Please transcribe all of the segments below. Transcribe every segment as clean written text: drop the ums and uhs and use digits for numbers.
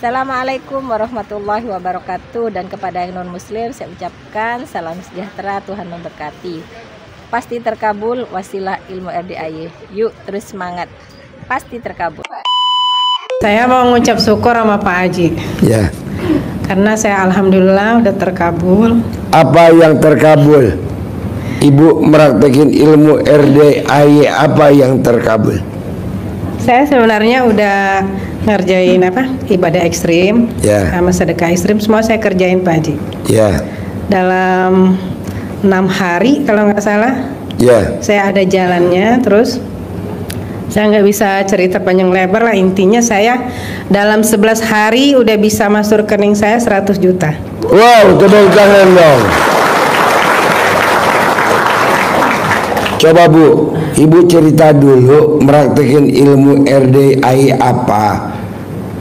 Assalamualaikum warahmatullahi wabarakatuh. Dan kepada yang non muslim saya ucapkan salam sejahtera, Tuhan memberkati. Pasti terkabul wasilah ilmu RDAY. Yuk terus semangat, pasti terkabul. Saya mau ngucap syukur sama Pak Haji. Ya. Karena saya alhamdulillah udah terkabul. Apa yang terkabul? Ibu meraktekin ilmu RDAY, apa yang terkabul? Saya sebenarnya udah ngerjain ibadah ekstrim, ya, sama sedekah ekstrim, semua saya kerjain Pak Haji. Ya. Dalam 6 hari kalau nggak salah. Ya. Saya ada jalannya, terus saya nggak bisa cerita panjang lebar lah, intinya saya dalam 11 hari udah bisa masuk rekening saya 100 juta. Wow, tepuk tangan dong. Coba Bu, Ibu cerita dulu meraktekin ilmu RDAY apa.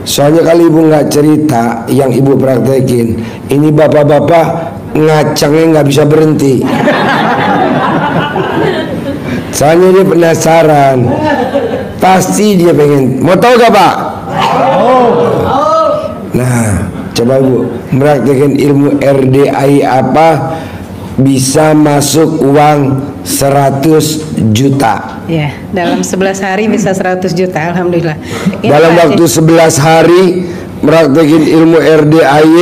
Soalnya kalau Ibu nggak cerita yang Ibu praktekin, ini bapak-bapak ngacangnya nggak bisa berhenti. Soalnya dia penasaran, pasti dia pengen. Mau tahu gak Pak? Nah, coba Bu meraktekin ilmu RDAY apa bisa masuk uang 100 juta. Ya, dalam 11 hari bisa 100 juta, alhamdulillah. Dalam waktu 11 hari meraktekin ilmu RDAY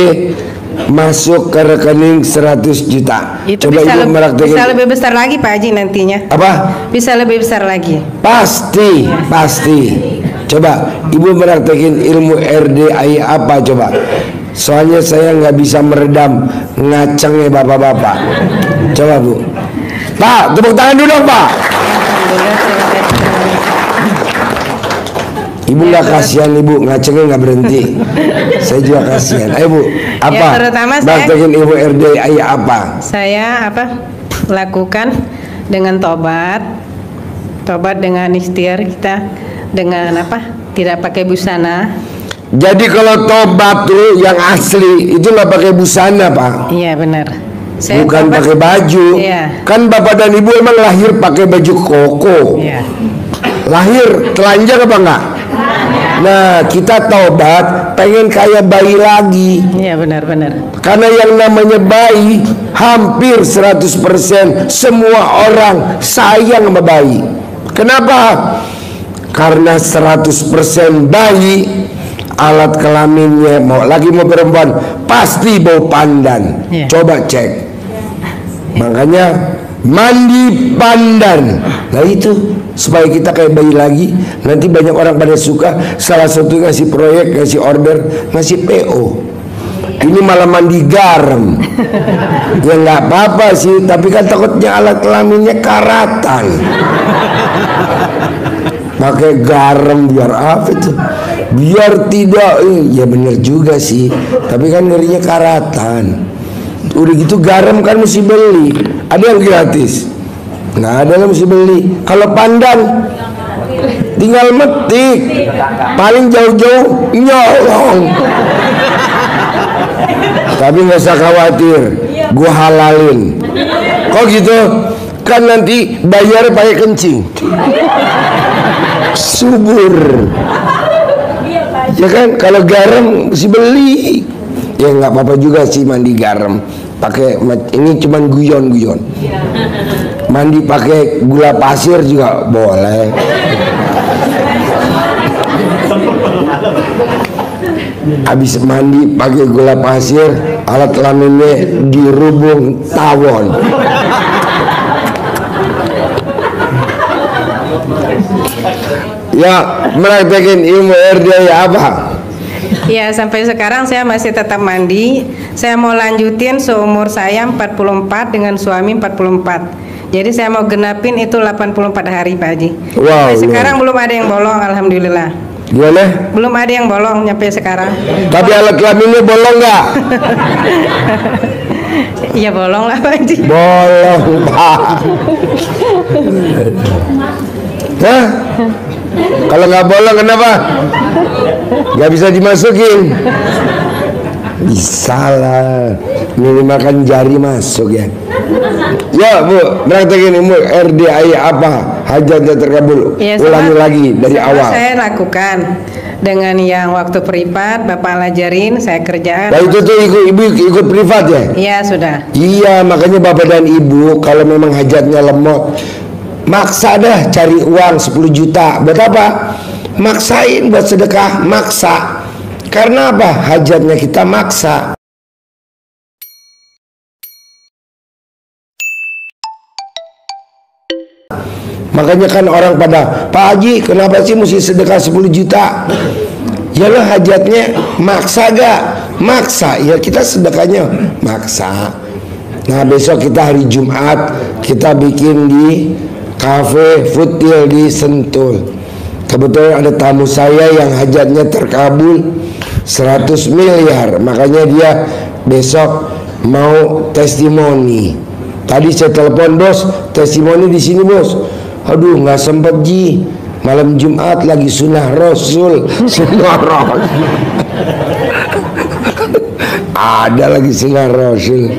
masuk ke rekening 100 juta. Itu coba bisa, Ibu meraktekin. bisa lebih besar lagi Pak Haji nantinya. Apa? Bisa lebih besar lagi. Pasti, pasti. Coba Ibu meraktekin ilmu RDAY apa coba? Soalnya saya nggak bisa meredam ngacangnya bapak-bapak. Coba Bu. Pak, tepuk tangan dulu dong Pak. Ibu nggak kasihan Ibu, ngacengnya nggak berhenti. Saya juga kasihan. Ayo Bu, apa? Ya, terutama praktekin ilmu RDAY apa? Saya lakukan dengan tobat dengan ikhtiar kita, dengan tidak pakai busana. Jadi kalau tobat tuh yang asli itu nggak pakai busana Pak. Iya benar. Bukan pakai baju. Iya. Kan Bapak dan Ibu emang lahir pakai baju koko. Iya. Lahir telanjang apa enggak? Nah, kita tobat pengen kayak bayi lagi. Iya benar-benar. Karena yang namanya bayi hampir 100% semua orang sayang sama bayi. Kenapa? Karena 100% bayi alat kelaminnya mau perempuan pasti bau pandan. Coba cek. Makanya mandi pandan. Nah itu supaya kita kayak bayi lagi. Nanti banyak orang pada suka. Salah satu ngasih proyek, ngasih order, ngasih PO. Ini malah mandi garam. Ya nggak apa-apa sih, tapi kan takutnya alat kelaminnya karatan. Pakai garam biar apa itu? Biar tidak, ya bener juga sih. Tapi kan ngerinya karatan. Udah gitu garam kan mesti beli. Ada yang gratis, nggak ada yang mesti beli. Kalau pandan tinggal metik, paling jauh-jauh nyolong. Tapi nggak usah khawatir, gua halalin. Kok gitu? Kan nanti bayar pakai kencing. Subur. Ya kan, kalau garam mesti beli. Ya nggak apa-apa juga sih mandi garam. Pakai ini cuman guyon-guyon. Mandi pakai gula pasir juga boleh. Habis mandi pakai gula pasir, alat kelaminnya dirubung tawon. Ya, meraktekin ilmu RDAY apa? Ya, sampai sekarang saya masih tetap mandi. Saya mau lanjutin seumur saya 44 dengan suami 44. Jadi saya mau genapin itu 84 hari Pak Haji. Wow. Sampai sekarang belum ada yang bolong, alhamdulillah. Gimana? Belum ada yang bolong nyampe sekarang. Tapi alat kelaminnya bolong nggak? Iya bolong lah Pak Haji. Bolong Pak. Hah? Kalau nggak bolong kenapa? Nggak bisa dimasukin. Bisa lah, minimal kan jari masuk ya. Ya Bu, praktekin ilmu RDAY apa? Hajatnya terkabul. Ya, ulangi lagi dari awal. Saya lakukan dengan yang waktu privat Bapak lajarin, saya kerjaan. Nah itu tuh ibu ikut privat ya? Iya sudah. Iya, makanya bapak dan ibu kalau memang hajatnya lemot, maksa dah cari uang 10 juta. Buat apa? Maksain buat sedekah, maksa. Karena apa? Hajatnya kita maksa. Makanya kan orang pada, Pak Haji kenapa sih mesti sedekah 10 juta? Yalah hajatnya maksa gak? Maksa, ya kita sedekahnya maksa. Nah besok kita hari Jumat, kita bikin di cafe Futil di Sentul. Kebetulan ada tamu saya yang hajatnya terkabul 100 miliar. Makanya dia besok mau testimoni. Tadi saya telepon, bos, testimoni di sini bos. Aduh nggak sempet Ji, malam Jumat lagi sunnah Rasul. Sunnah Rasul ada lagi sunnah Rasul.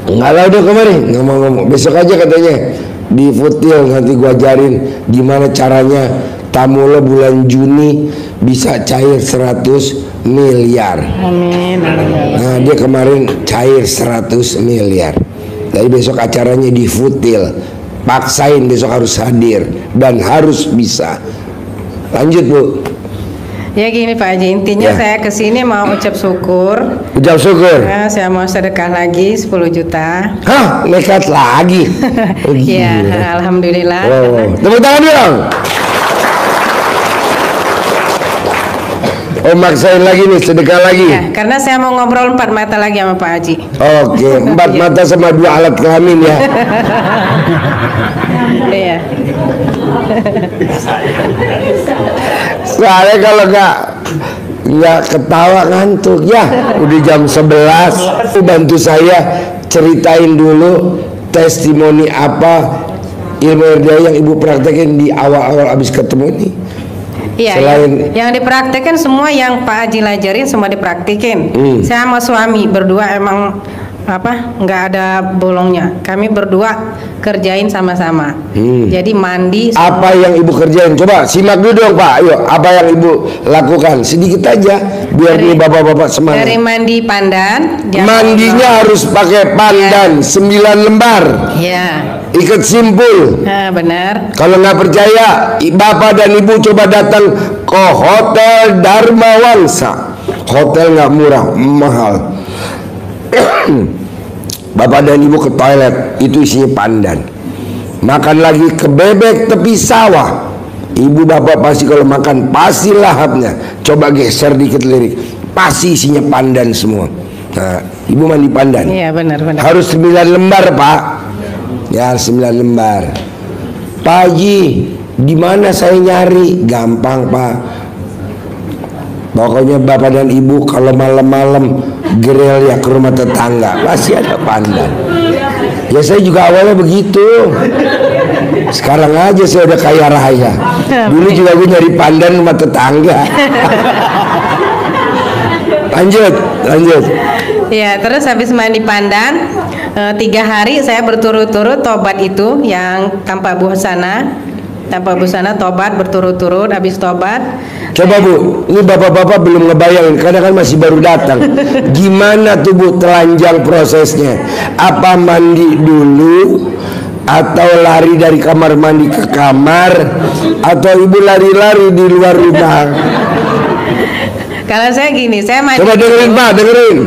Nggak lah udah kemarin ngomong-ngomong, besok aja katanya di Futil, nanti gua ajarin gimana caranya tamu lo bulan Juni bisa cair 100 miliar. Amin. Nah dia kemarin cair 100 miliar. Jadi besok acaranya di Futil. Paksain besok harus hadir dan harus bisa. Lanjut Bu. Ya gini Pak Haji, intinya Ya. saya kesini mau ucap syukur. Ucap syukur. Ya, saya mau sedekah lagi 10 juta. Hah, nekat lagi. Oh, Iya, gila. alhamdulillah. Wow. Tepuk tangan dong. Oh maksain lagi nih, sedekah lagi. Ya, karena saya mau ngobrol 4 mata lagi sama Pak Haji. Oke, 4 mata sama 2 alat kelamin ya. Iya. Soalnya kalau nggak ketawa ngantuk ya. Udah jam 11. Bantu saya ceritain dulu testimoni apa ilmu RDA yang ibu praktekin di awal-awal abis ketemu ini. Iya, Selain- yang dipraktekin semua yang Pak Haji lajarin semua dipraktekin. Saya sama suami berdua emang nggak ada bolongnya. Kami berdua kerjain sama-sama. Jadi mandi. Apa yang ibu kerjain? Coba simak dulu dong Pak. Ayo, apa yang ibu lakukan? Sedikit aja biar ini bapak-bapak semangat. Dari mandi pandan. Mandinya harus pakai pandan 9 lembar. Ya, Ikat simpul. nah, benar. Kalau nggak percaya, bapak dan ibu coba datang ke Hotel Dharma Wangsa. Hotel nggak murah, mahal. Bapak dan ibu ke toilet, itu isinya pandan. Makan lagi ke bebek tepi sawah. Ibu bapak pasti kalau makan pasti lahapnya. Coba geser dikit lirik, pasti isinya pandan semua. Nah, ibu mandi pandan. Iya, benar. Harus 9 lembar Pak. Ya 9 lembar. Pak Haji, di mana saya nyari? Gampang Pak. Pokoknya bapak dan ibu kalau malam-malam grill ya ke rumah tetangga pasti ada pandan. Ya saya juga awalnya begitu. Sekarang aja saya udah kaya raya. Dulu juga gue nyari pandan rumah tetangga. Lanjut. Ya, terus habis mandi pandan 3 hari saya berturut-turut tobat itu yang tanpa busana. Tanpa busana tobat berturut-turut. Habis tobat Coba Bu, ini bapak-bapak belum ngebayangin karena kan masih baru datang. Gimana tuh Bu telanjang prosesnya? Apa mandi dulu atau lari dari kamar mandi ke kamar atau ibu lari-lari di luar rumah? kalau saya gini, saya mandi. Coba dengerin Pak, dengerin.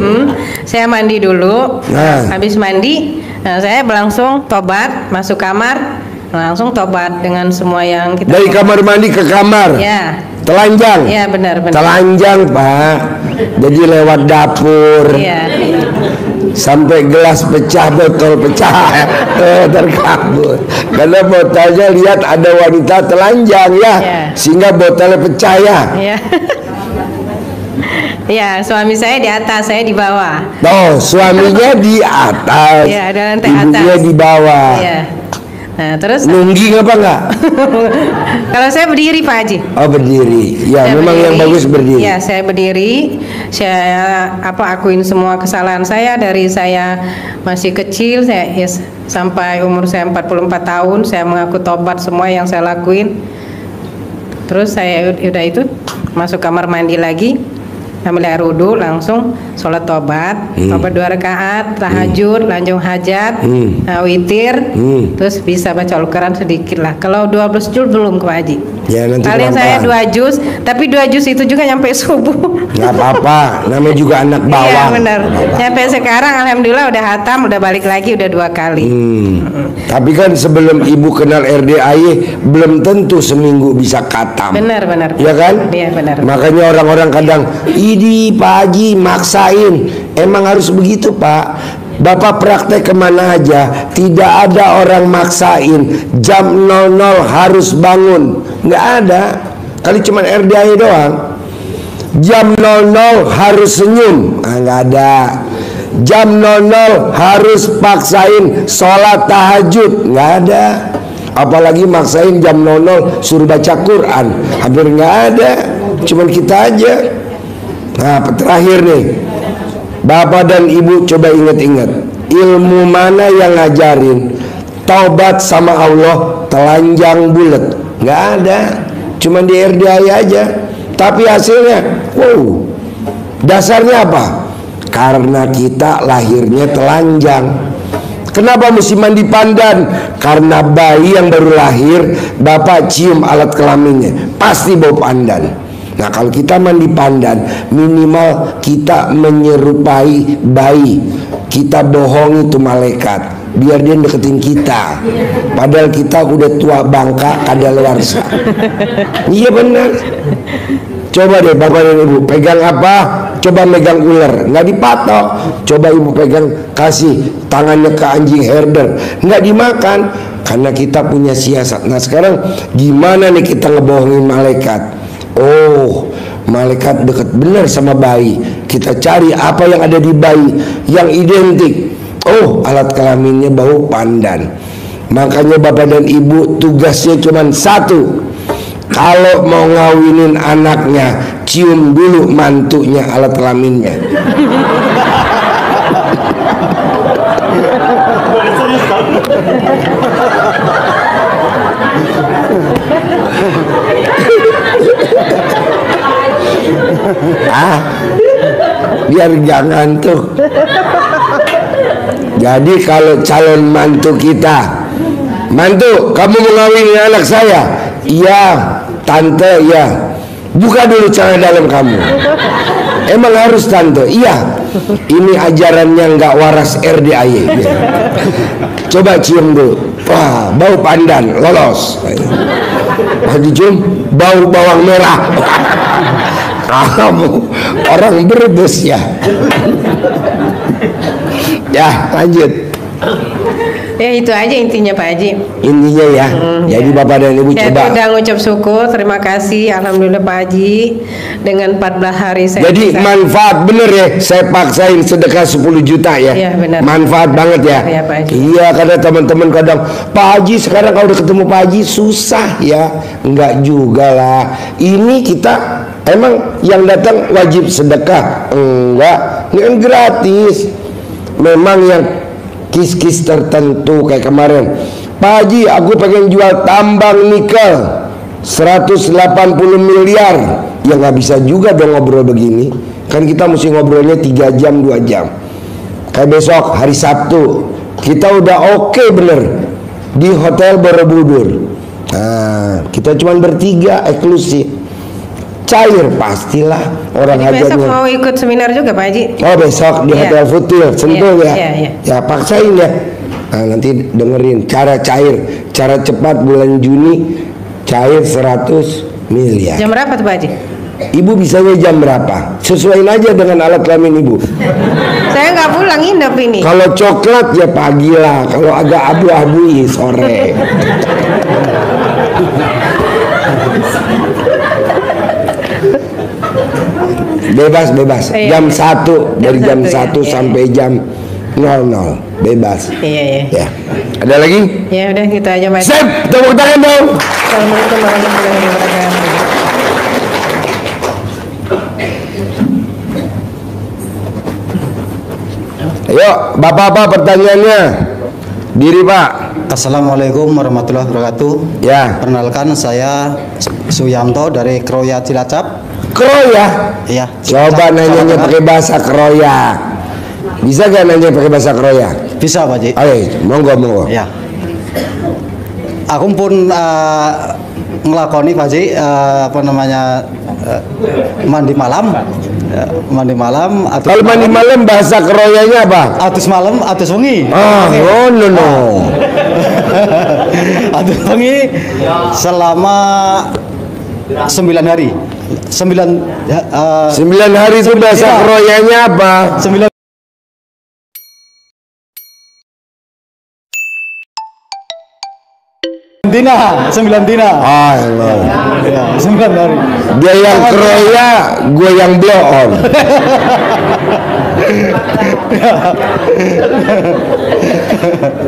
Saya mandi dulu. Nah. Habis mandi, saya langsung tobat, masuk kamar, langsung tobat dengan semua yang kita. Dari kamar mandi ke kamar. Ya. Telanjang. Ya, benar. Telanjang Pak. Jadi lewat dapur. Iya. Sampai gelas pecah, botol pecah, terkabur. Karena botolnya lihat ada wanita telanjang ya, sehingga botolnya pecah ya. Iya. Ya, suami saya di atas, saya di bawah. Oh, suaminya di atas, Iya, ada lantai ibunya atas. di bawah. Iya. Nah, terus Nungging apa enggak? kalau saya berdiri Pak Haji. Oh berdiri, ya Saya memang yang bagus berdiri. Ya, saya berdiri. Saya akuin semua kesalahan saya dari saya masih kecil, sampai umur saya 44 tahun, saya mengaku tobat semua yang saya lakuin. Terus saya udah itu masuk kamar mandi lagi, ambil air wudhu, langsung sholat tobat, tobat 2 rakaat, tahajud, lanjut hajat, witir, terus bisa baca Al-Quran sedikit lah. Kalau 12 juz belum ke Pak Haji. Ya, nanti paling saya 2 juz, tapi 2 juz itu juga nyampe subuh. Nggak apa-apa, namanya juga anak bawang. Iya benar. Nyampe sekarang alhamdulillah udah hatam, udah balik lagi udah 2 kali. Tapi kan sebelum ibu kenal RDAY belum tentu seminggu bisa khatam. Benar. Ya kan? Iya benar. Makanya orang-orang kadang, "Idi Pak Haji maksain." Emang harus begitu Pak. Bapak praktek kemana aja, tidak ada orang maksain jam 00 harus bangun, nggak ada. Kali cuman RDAY doang. Jam 00 harus senyum, nggak ada. Jam 00 harus paksain sholat tahajud, nggak ada. Apalagi maksain jam 00 suruh baca Quran, hampir nggak ada. Cuman kita aja. Nah, terakhir nih, Bapak dan Ibu coba ingat-ingat, ilmu mana yang ngajarin taubat sama Allah telanjang bulat? Nggak ada, cuma di RDAY aja. Tapi hasilnya, wow, dasarnya apa? Karena kita lahirnya telanjang. Kenapa mesti mandi pandan? Karena bayi yang baru lahir, Bapak cium alat kelaminnya, pasti bau pandan. Nah, kalau kita mandi pandan, minimal kita menyerupai bayi. Kita bohongi tuh malaikat biar dia deketin kita. Padahal kita udah tua bangka kadaluarsa. Iya benar. Coba deh Bapak dan Ibu pegang apa? Coba megang ular, nggak dipatok. Coba Ibu pegang, kasih tangannya ke anjing herder, nggak dimakan. Karena kita punya siasat. Nah sekarang gimana nih kita ngebohongin malaikat? Oh, malaikat dekat benar sama bayi. Kita cari apa yang ada di bayi yang identik. Oh, alat kelaminnya bau pandan. Makanya Bapak dan Ibu tugasnya cuma satu. Kalau mau ngawinin anaknya, cium dulu mantunya alat kelaminnya. Biar gak ngantuk. Jadi kalau calon mantu kita, "Mantu, kamu mau ngawinin anak saya?" "Iya, tante, iya." "Buka dulu celana dalam kamu." "Emang harus tante?" "Iya, ini ajarannya nggak waras RDAY." "Coba cium dulu." "Wah, bau pandan, lolos." Lagi cium, bau bawang merah. Kamu orang Brebes ya. Ya, lanjut. Ya itu aja intinya Pak Haji. Intinya ya. Jadi Bapak dan Ibu Saya coba. udah ngucap syukur, terima kasih, alhamdulillah Pak Haji. Dengan 14 hari saya. Jadi bisa. manfaat bener ya. Saya paksain sedekah 10 juta ya. Iya, benar. Manfaat banget ya. Iya, Pak Haji. Iya, karena teman-teman kadang, "Pak Haji sekarang kalau udah ketemu Pak Haji susah ya." Enggak juga lah. Ini kita emang yang datang wajib sedekah? Enggak. Ini kan gratis. Memang yang kis-kis tertentu kayak kemarin, "Pak Haji, aku pengen jual tambang nikel 180 miliar." Ya nggak bisa juga dong ngobrol begini. Kan kita mesti ngobrolnya 3 jam 2 jam. Kayak besok hari Sabtu kita udah oke bener di Hotel Borobudur. Nah, kita cuma bertiga eksklusif. Cair pastilah orang Jadi besok hajatnya. mau ikut seminar juga Pak Haji. Oh besok di Iya. Hotel Futil Sentul Iya, ya. iya. Ya paksain ya. Nah, nanti dengerin cara cair, cara cepat bulan Juni cair 100 miliar. Jam berapa tuh Pak Haji? Ibu bisanya jam berapa? Sesuaiin aja dengan alat kelamin Ibu. Saya nggak pulang nginep ini. Kalau coklat ya pagi lah, kalau agak abu-abu ya sore. Bebas Iya. jam 1 dari jam 1 ya, sampai jam 00 bebas. Iya. Ya. Ada lagi? Ya udah gitu aja Pak Haji. Sip, tepuk tangan dong. Assalamualaikum warahmatullahi wabarakatuh. Ayo, Bapak-bapak pertanyaannya. Diri Pak. Assalamualaikum warahmatullahi wabarakatuh. Ya. Perkenalkan, saya Suyanto dari Kroya Cilacap. Kroya? Iya. Coba nanyanya pakai bahasa Kroya. Bisa gak nanya pakai bahasa Kroya? Bisa, Pak Ji. Oke, monggo. Ya. Aku pun ngelakoni, Pak Ji, mandi malam. Mandi malam. Kalau mandi malam bahasa Kroyanya apa? Atus malam, atus wengi. No. Atus wengi selama 9 hari. 9 hari itu bahasa Kroyanya apa? 9 dina. Ya, 9 hari. Dia yang Kroya, gue yang blow on.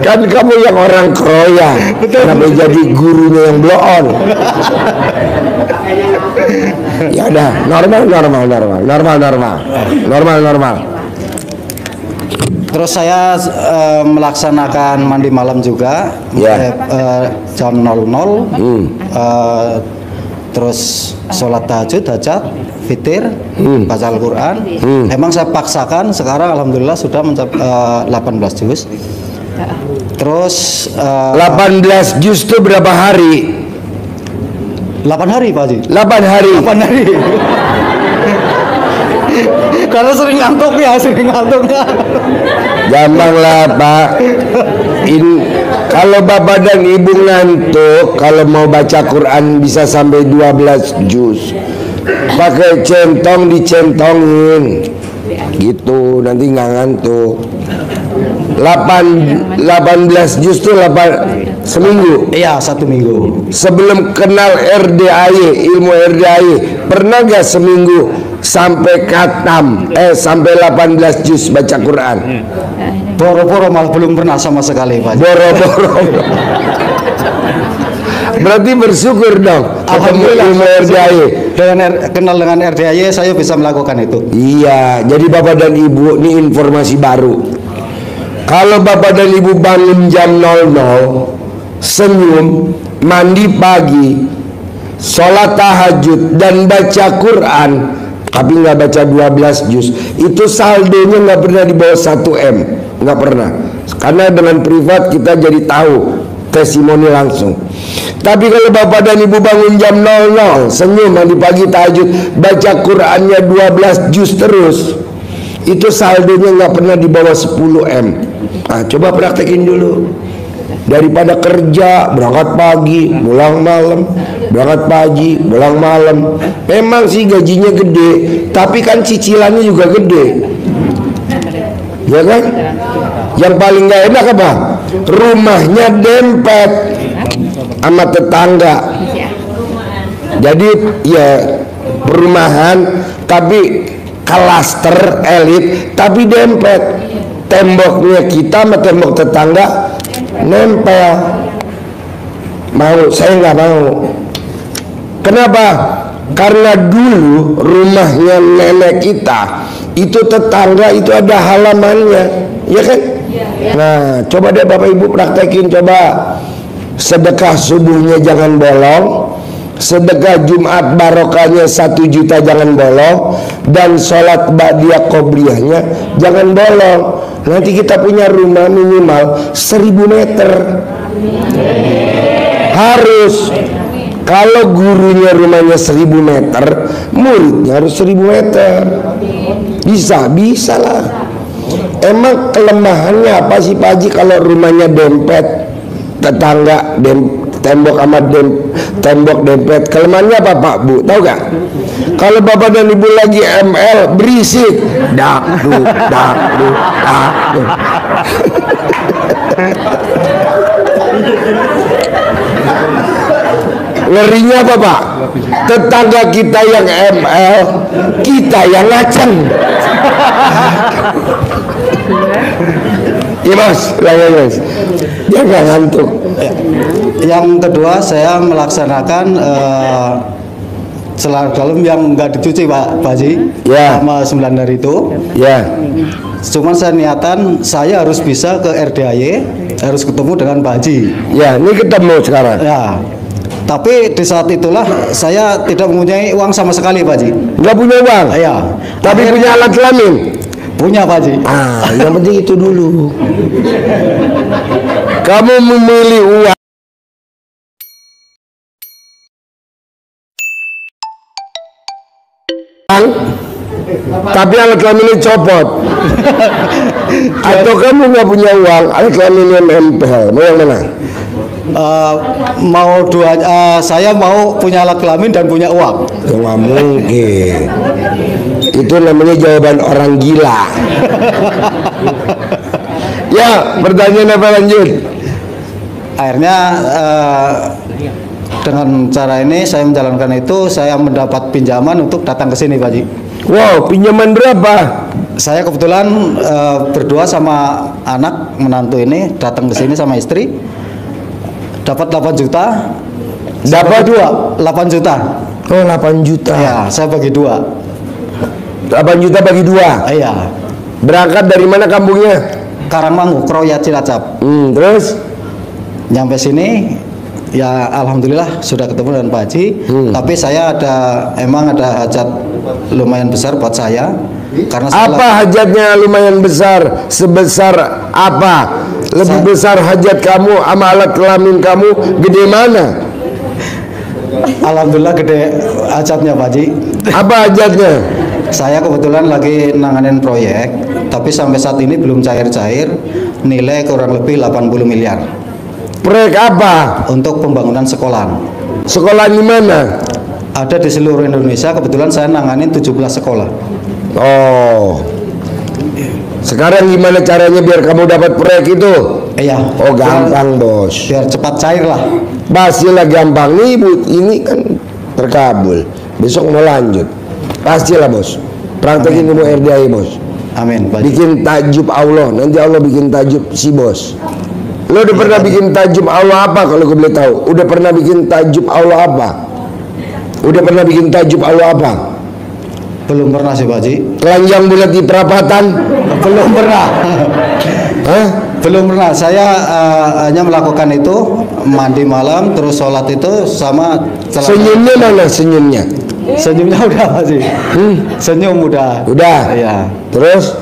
Kan kamu yang orang Kroya, kenapa jadi gurunya yang blow on? Ya udah, normal. Terus saya melaksanakan mandi malam juga, jam 00. Terus sholat tahajud, hajat, fitir, baca Al-Quran. Emang saya paksakan, sekarang alhamdulillah sudah mencapai 18 juz. Terus 18 juz itu berapa hari? 8 hari, Pak Haji. 8 hari. Karena sering ngantuknya. Gampang lah, Pak. Kalau bapak dan ibu ngantuk, kalau mau baca Quran bisa sampai 12 juz. Pakai centong, dicentongin gitu, nanti nggak ngantuk. 18 juz itu seminggu. Iya, 1 minggu. Sebelum kenal RDAY, ilmu RDAY, pernah gak seminggu sampai khatam, sampai 18 juz baca Quran? Boro-boro malah belum pernah sama sekali, Pak. Boro-boro. Berarti bersyukur dong. Alhamdulillah, ilmu RDAY. Dengan kenal dengan RDAY saya bisa melakukan itu. Iya, jadi bapak dan ibu, ini informasi baru. Kalau bapak dan ibu bangun jam 00, senyum, mandi pagi, sholat tahajud dan baca Quran, tapi nggak baca 12 juz, itu saldonya nggak pernah di bawah 1 M, nggak pernah. Karena dengan privat kita jadi tahu testimoni langsung. Tapi kalau bapak dan ibu bangun jam 00, senyum, mandi pagi, tahajud, baca Qurannya 12 juz terus, itu saldonya nggak pernah di bawah 10 M. Nah, coba praktekin dulu. Daripada kerja, berangkat pagi, pulang malam, berangkat pagi, pulang malam. Memang sih gajinya gede, tapi kan cicilannya juga gede, ya kan? Yang paling gak enak apa? Rumahnya dempet sama tetangga. Jadi ya perumahan tapi klaster elit, tapi dempet. Temboknya kita sama tembok tetangga nempel. Saya nggak mau. Kenapa? Karena dulu rumahnya nenek kita itu tetangga itu ada halamannya, ya kan? Nah, coba deh bapak ibu praktekin, coba sedekah subuhnya jangan bolong, sedekah Jumat barokahnya 1 juta jangan bolong, dan sholat ba'diyah qobliyahnya jangan bolong. Nanti kita punya rumah minimal 1000 meter. Harus. Kalau gurunya rumahnya 1000 meter, muridnya harus 1000 meter. Bisa lah. Emang kelemahannya apa sih Pak Haji kalau rumahnya dempet, tetangga tembok sama tembok dempet? Kelemahannya apa Pak Bu? Tahu gak? Kalau bapak dan ibu lagi ML berisik, dakduk. Ngerinya apa Pak? Tetangga kita yang ML, kita yang ngaceng. Iya mas, dia nggak ngantuk. Yang kedua, saya melaksanakan celana dalam yang nggak dicuci Pak Haji, selama 9 hari itu. Cuman saya niatan saya harus bisa ke RDAY harus ketemu dengan Pak Haji. Ya, ini ketemu sekarang. Ya. Tapi di saat itulah saya tidak mempunyai uang sama sekali, Pak Haji. Nggak punya uang? Iya. Tapi punya alat kelamin? Punya, Pak Haji. Yang penting itu dulu. Kamu memilih uang, tapi alat kelaminnya copot. Atau kamu nggak punya uang, alat kelaminnya nempel. Mau yang mana? Mau dua, saya mau punya alat kelamin dan punya uang. Ya, nggak mungkin. Itu namanya jawaban orang gila. Ya, pertanyaan apa lanjut? Akhirnya dengan cara ini saya menjalankan itu, saya mendapat pinjaman untuk datang ke sini, Pak Haji. Wow, pinjaman berapa? Saya kebetulan berdua sama anak menantu ini datang ke sini sama istri, dapat 8 juta. Dapat 8 juta. Oh, 8 juta. Ya, saya bagi 2. 8 juta bagi 2. Iya. Berangkat dari mana kampungnya? Karangmangu, Kroya, Cilacap. Terus? Nyampe sini, ya alhamdulillah sudah ketemu dengan Pak Haji. Tapi saya emang ada hajat lumayan besar buat saya. Karena Apa hajatnya lumayan besar? Sebesar apa? Lebih besar hajat kamu sama alat kelamin kamu gede mana? Alhamdulillah gede hajatnya, Pak Haji. Apa hajatnya? Saya kebetulan lagi nanganin proyek, tapi sampai saat ini belum cair-cair, nilai kurang lebih 80 miliar. Proyek apa? Untuk pembangunan sekolah. Sekolah di mana? Ada di seluruh Indonesia, kebetulan saya nanganin 17 sekolah. Oh. Sekarang gimana caranya biar kamu dapat proyek itu? Iya. Oh, gampang, Bos. Biar cepat cair lah. Pastilah gampang nih, Bu. Ini kan terkabul. Besok mau lanjut. Pastilah, Bos. Praktekin ilmu RDI, Bos. Amin, Pak Haji. Bikin tajub Allah. Nanti Allah bikin tajub si Bos. Lo udah pernah bikin tajub Allah apa kalau gue boleh tahu? Udah pernah bikin tajub Allah apa? Udah pernah bikin tajub Allah apa? Belum pernah sih, Pak Haji. Telanjang bulat di perapatan? Belum pernah. Hah? Belum pernah. Saya hanya melakukan itu mandi malam, terus sholat itu sama Senyumnya mana senyumnya? Senyumnya udah, Pak Haji. Senyum udah. Udah. Iya. Terus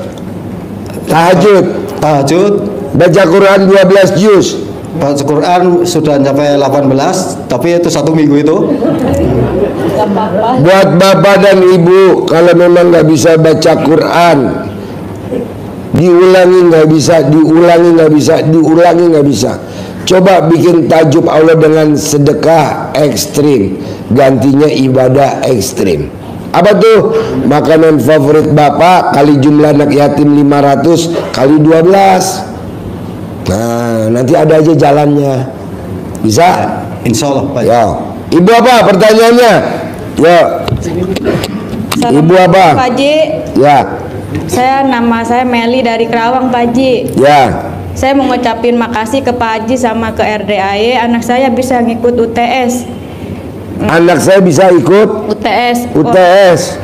tahajud. Tahajud. Baca Quran 12 juz. Baca Quran sudah sampai 18, tapi itu 1 minggu itu. Buat bapak dan ibu, kalau memang nggak bisa baca Quran, diulangi nggak bisa, diulangi nggak bisa, diulangi nggak bisa. Coba bikin tajub Allah dengan sedekah ekstrim, gantinya ibadah ekstrim. Apa tuh? Makanan favorit bapak kali jumlah anak yatim 500 kali 12. Nah, nanti ada aja jalannya. Bisa? Insya Allah, Pak. Ya. Ibu apa pertanyaannya? Ya. Ibu apa? Pak Haji, Ya. nama saya Meli dari Kerawang, Pak Haji. Ya. Saya mau ngucapin makasih ke Pak Haji sama ke RDAE. Anak saya bisa ngikut UTS. Anak saya bisa ikut UTS. UTS.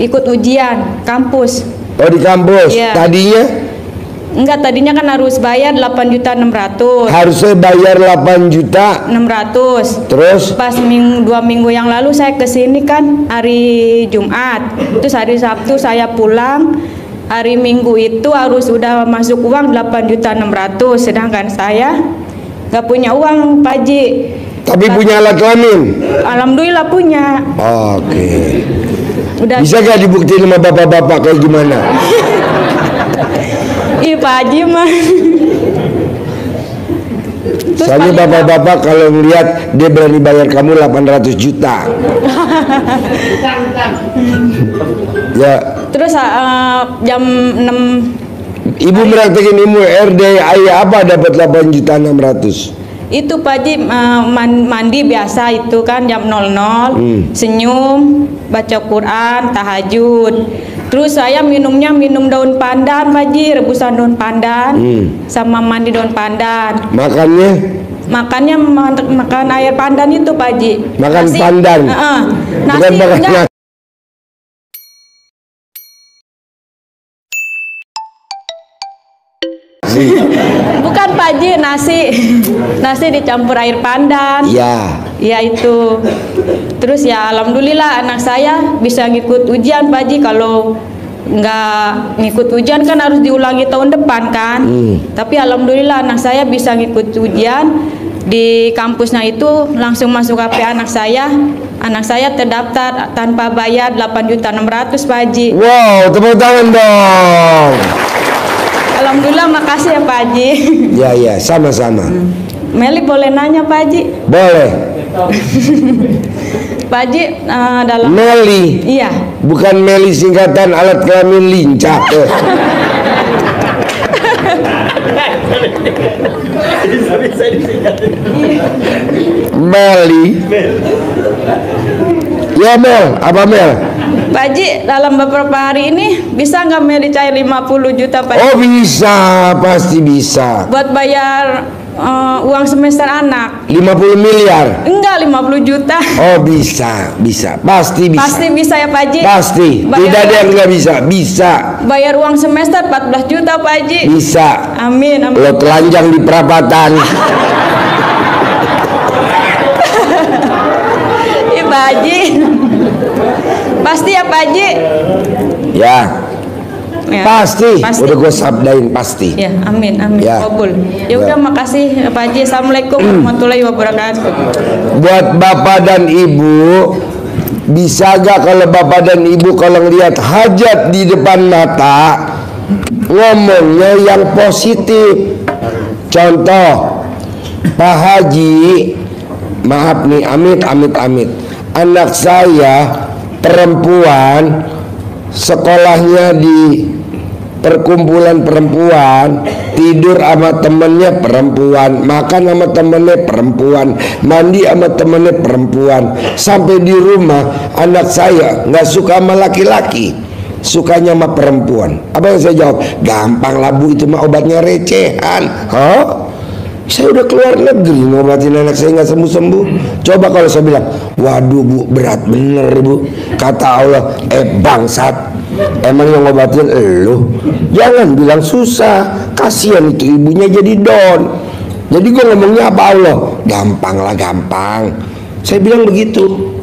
Ikut ujian kampus. Oh, di kampus. Iya. Tadinya Enggak, tadinya kan harus bayar 8.600.000. harusnya bayar 8 juta. 600. Terus Pas 2 minggu yang lalu saya kesini kan hari Jumat. Terus hari Sabtu saya pulang. Hari Minggu itu harus sudah masuk uang 8.600.000. Sedangkan saya nggak punya uang, Pak Haji. tapi punya alat kelamin. Alhamdulillah punya. Oke. Udah. Bisa gak dibuktiin sama bapak-bapak kayak gimana? Ih, Pak Haji mah. Terus Soalnya paling bapak-bapak kalau ngeliat dia berani bayar kamu 800 juta. Ya. Terus jam 6 Ibu praktekin ilmu RDI apa dapat 8.600.000? itu Pak Haji mandi biasa itu kan jam 00, senyum, baca Quran, tahajud. Terus saya minum daun pandan, Pak Haji, rebusan daun pandan, sama mandi daun pandan. Makannya makan air pandan itu, Pak Haji. Makan Nasi, pandan. nasi Bukan makan enggak. Bukan kan Pak Haji, nasi dicampur air pandan. Ya. Ya itu. Terus ya alhamdulillah anak saya bisa ngikut ujian Pak Haji. Kalau nggak ngikut ujian kan harus diulangi tahun depan kan. Tapi alhamdulillah anak saya bisa ngikut ujian. Di kampusnya itu langsung masuk HP anak saya. Anak saya terdaftar tanpa bayar 8.600.000 Pak Haji. Wow, tepuk tangan dong. Alhamdulillah, makasih ya Pak Haji. Ya, sama-sama. Meli boleh nanya Pak Haji? Boleh. Pak Haji, dalam Meli. Iya. Bukan Meli singkatan alat kelamin lincah. Meli. Ya Mel, apa Mel? Pak Haji, dalam beberapa hari ini bisa nggak Meli cair 50 juta Pak Haji? Oh bisa, pasti bisa. Buat bayar uang semester anak. 50 miliar. Enggak, 50 juta. Oh bisa, pasti bisa. Pasti bisa ya Pak Haji? Pasti, tidak ada yang nggak bisa, bisa. Bayar uang semester 14 juta Pak Haji? Bisa. Amin, amin. Lo telanjang di perapatan. Iya Pak Haji. Pasti ya Pak Haji? Ya. Ya, pasti. Udah gue sabdain pasti. Ya, amin, amin. Ya. Kabul. Ya udah, makasih Pak Haji. Assalamualaikum warahmatullahi wabarakatuh. Buat bapak dan ibu, bisa gak kalau bapak dan ibu kalau ngeliat hajat di depan mata, ngomongnya yang positif. Contoh, Pak Haji, maaf nih, amit. Anak saya perempuan, sekolahnya di perkumpulan perempuan, tidur sama temennya perempuan, makan sama temennya perempuan, mandi sama temennya perempuan. Sampai di rumah anak saya nggak suka sama laki-laki, sukanya sama perempuan. Apa yang saya jawab? Gampang lah Bu, itu mah obatnya recehan. Hah? Saya udah keluar negeri ngobatin anak saya nggak sembuh-sembuh. Coba kalau saya bilang, waduh Bu, berat bener Bu. Kata Allah, bangsat, emang yang ngobatin elu? Jangan bilang susah, kasihan itu ibunya jadi down. Jadi gue ngomongnya apa Allah? Gampang lah, gampang. Saya bilang begitu.